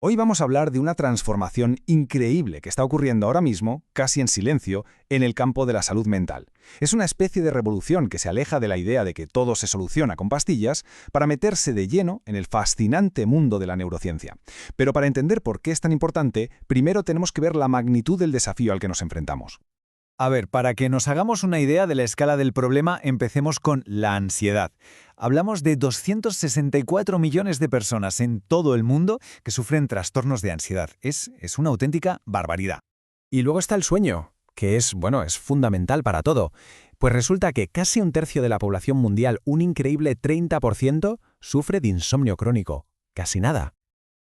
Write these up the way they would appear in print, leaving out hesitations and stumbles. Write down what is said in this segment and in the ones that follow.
Hoy vamos a hablar de una transformación increíble que está ocurriendo ahora mismo, casi en silencio, en el campo de la salud mental. Es una especie de revolución que se aleja de la idea de que todo se soluciona con pastillas para meterse de lleno en el fascinante mundo de la neurociencia. Pero para entender por qué es tan importante, primero tenemos que ver la magnitud del desafío al que nos enfrentamos. A ver, para que nos hagamos una idea de la escala del problema, empecemos con la ansiedad. Hablamos de 264 millones de personas en todo el mundo que sufren trastornos de ansiedad. Es una auténtica barbaridad. Y luego está el sueño, que es fundamental para todo. Pues resulta que casi un tercio de la población mundial, un increíble 30%, sufre de insomnio crónico. Casi nada.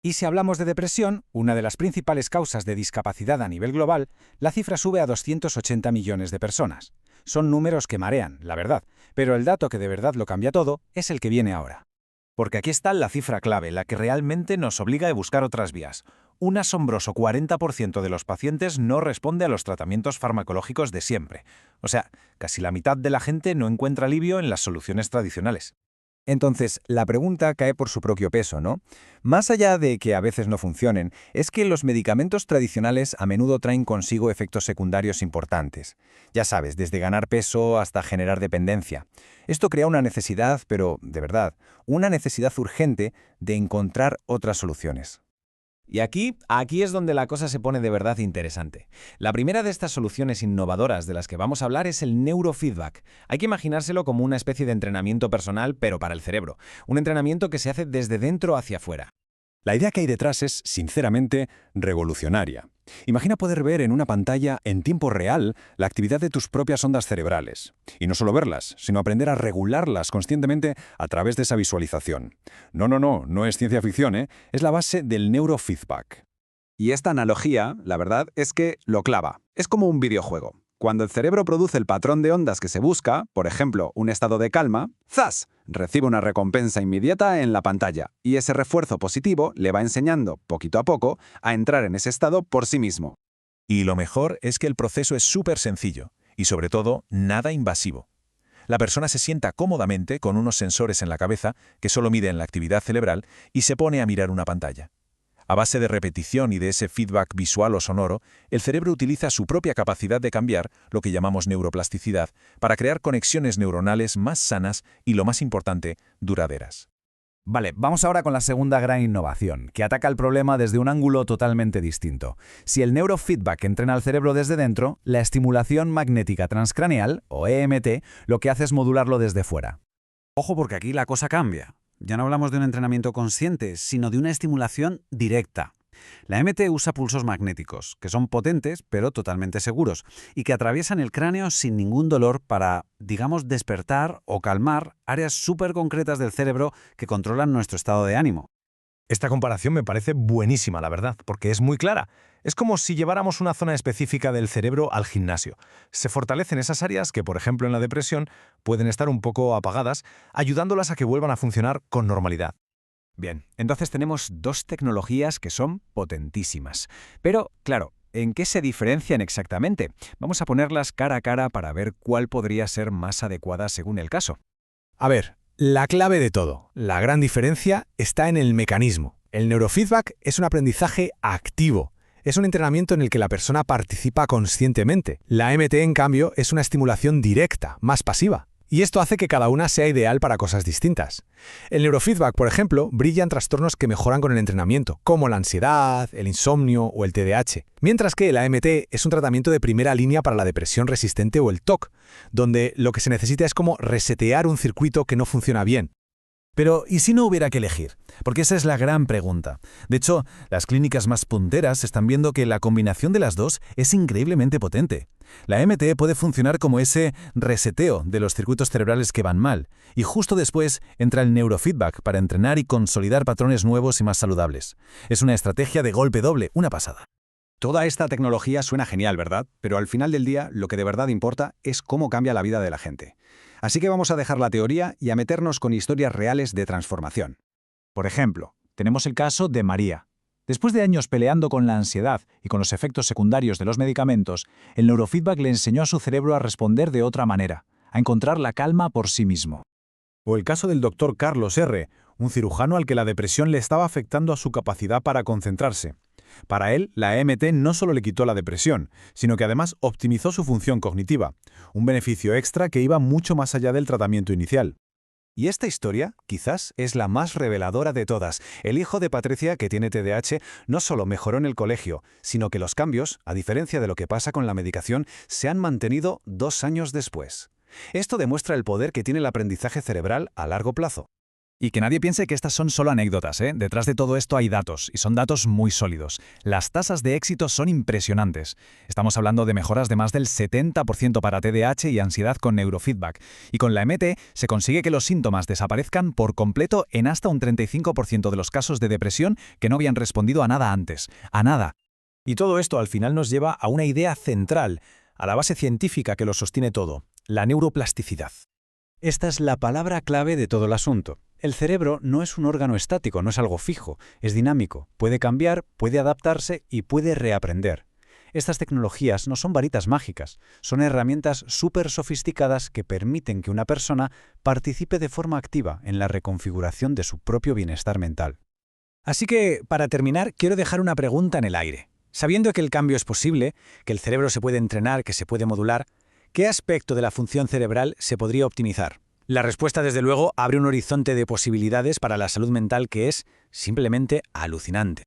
Y si hablamos de depresión, una de las principales causas de discapacidad a nivel global, la cifra sube a 280 millones de personas. Son números que marean, la verdad, pero el dato que de verdad lo cambia todo es el que viene ahora. Porque aquí está la cifra clave, la que realmente nos obliga a buscar otras vías. Un asombroso 40% de los pacientes no responde a los tratamientos farmacológicos de siempre. O sea, casi la mitad de la gente no encuentra alivio en las soluciones tradicionales. Entonces, la pregunta cae por su propio peso, ¿no? Más allá de que a veces no funcionen, es que los medicamentos tradicionales a menudo traen consigo efectos secundarios importantes. Ya sabes, desde ganar peso hasta generar dependencia. Esto crea una necesidad, pero de verdad, una necesidad urgente de encontrar otras soluciones. Y aquí es donde la cosa se pone de verdad interesante. La primera de estas soluciones innovadoras de las que vamos a hablar es el neurofeedback. Hay que imaginárselo como una especie de entrenamiento personal, pero para el cerebro. Un entrenamiento que se hace desde dentro hacia afuera. La idea que hay detrás es, sinceramente, revolucionaria. Imagina poder ver en una pantalla, en tiempo real, la actividad de tus propias ondas cerebrales. Y no solo verlas, sino aprender a regularlas conscientemente a través de esa visualización. No es ciencia ficción, ¿eh? Es la base del neurofeedback. Y esta analogía, la verdad, es que lo clava. Es como un videojuego. Cuando el cerebro produce el patrón de ondas que se busca, por ejemplo, un estado de calma, ¡zas!, recibe una recompensa inmediata en la pantalla, y ese refuerzo positivo le va enseñando, poquito a poco, a entrar en ese estado por sí mismo. Y lo mejor es que el proceso es súper sencillo, y sobre todo, nada invasivo. La persona se sienta cómodamente con unos sensores en la cabeza que solo miden la actividad cerebral y se pone a mirar una pantalla. A base de repetición y de ese feedback visual o sonoro, el cerebro utiliza su propia capacidad de cambiar, lo que llamamos neuroplasticidad, para crear conexiones neuronales más sanas y, lo más importante, duraderas. Vale, vamos ahora con la segunda gran innovación, que ataca el problema desde un ángulo totalmente distinto. Si el neurofeedback entrena al cerebro desde dentro, la estimulación magnética transcraneal, o EMT, lo que hace es modularlo desde fuera. Ojo, porque aquí la cosa cambia. Ya no hablamos de un entrenamiento consciente, sino de una estimulación directa. La EMT usa pulsos magnéticos, que son potentes, pero totalmente seguros, y que atraviesan el cráneo sin ningún dolor para, digamos, despertar o calmar áreas súper concretas del cerebro que controlan nuestro estado de ánimo. Esta comparación me parece buenísima, la verdad, porque es muy clara. Es como si lleváramos una zona específica del cerebro al gimnasio. Se fortalecen esas áreas que, por ejemplo, en la depresión, pueden estar un poco apagadas, ayudándolas a que vuelvan a funcionar con normalidad. Bien, entonces tenemos dos tecnologías que son potentísimas. Pero, claro, ¿en qué se diferencian exactamente? Vamos a ponerlas cara a cara para ver cuál podría ser más adecuada según el caso. A ver, la clave de todo, la gran diferencia, está en el mecanismo. El neurofeedback es un aprendizaje activo. Es un entrenamiento en el que la persona participa conscientemente. La EMT, en cambio, es una estimulación directa, más pasiva. Y esto hace que cada una sea ideal para cosas distintas. El neurofeedback, por ejemplo, brilla en trastornos que mejoran con el entrenamiento, como la ansiedad, el insomnio o el TDAH. Mientras que el AMT es un tratamiento de primera línea para la depresión resistente o el TOC, donde lo que se necesita es como resetear un circuito que no funciona bien. Pero, ¿y si no hubiera que elegir? Porque esa es la gran pregunta. De hecho, las clínicas más punteras están viendo que la combinación de las dos es increíblemente potente. La EMT puede funcionar como ese reseteo de los circuitos cerebrales que van mal, y justo después entra el neurofeedback para entrenar y consolidar patrones nuevos y más saludables. Es una estrategia de golpe doble, una pasada. Toda esta tecnología suena genial, ¿verdad? Pero al final del día, lo que de verdad importa es cómo cambia la vida de la gente. Así que vamos a dejar la teoría y a meternos con historias reales de transformación. Por ejemplo, tenemos el caso de María. Después de años peleando con la ansiedad y con los efectos secundarios de los medicamentos, el neurofeedback le enseñó a su cerebro a responder de otra manera, a encontrar la calma por sí mismo. O el caso del doctor Carlos R., un cirujano al que la depresión le estaba afectando a su capacidad para concentrarse. Para él, la EMT no solo le quitó la depresión, sino que además optimizó su función cognitiva, un beneficio extra que iba mucho más allá del tratamiento inicial. Y esta historia, quizás, es la más reveladora de todas. El hijo de Patricia, que tiene TDAH, no solo mejoró en el colegio, sino que los cambios, a diferencia de lo que pasa con la medicación, se han mantenido 2 años después. Esto demuestra el poder que tiene el aprendizaje cerebral a largo plazo. Y que nadie piense que estas son solo anécdotas, ¿eh? Detrás de todo esto hay datos, y son datos muy sólidos. Las tasas de éxito son impresionantes. Estamos hablando de mejoras de más del 70% para TDAH y ansiedad con neurofeedback. Y con la MT se consigue que los síntomas desaparezcan por completo en hasta un 35% de los casos de depresión que no habían respondido a nada antes. A nada. Y todo esto al final nos lleva a una idea central, a la base científica que lo sostiene todo, la neuroplasticidad. Esta es la palabra clave de todo el asunto. El cerebro no es un órgano estático, no es algo fijo, es dinámico, puede cambiar, puede adaptarse y puede reaprender. Estas tecnologías no son varitas mágicas, son herramientas súper sofisticadas que permiten que una persona participe de forma activa en la reconfiguración de su propio bienestar mental. Así que, para terminar, quiero dejar una pregunta en el aire. Sabiendo que el cambio es posible, que el cerebro se puede entrenar, que se puede modular, ¿qué aspecto de la función cerebral se podría optimizar? La respuesta, desde luego, abre un horizonte de posibilidades para la salud mental que es simplemente alucinante.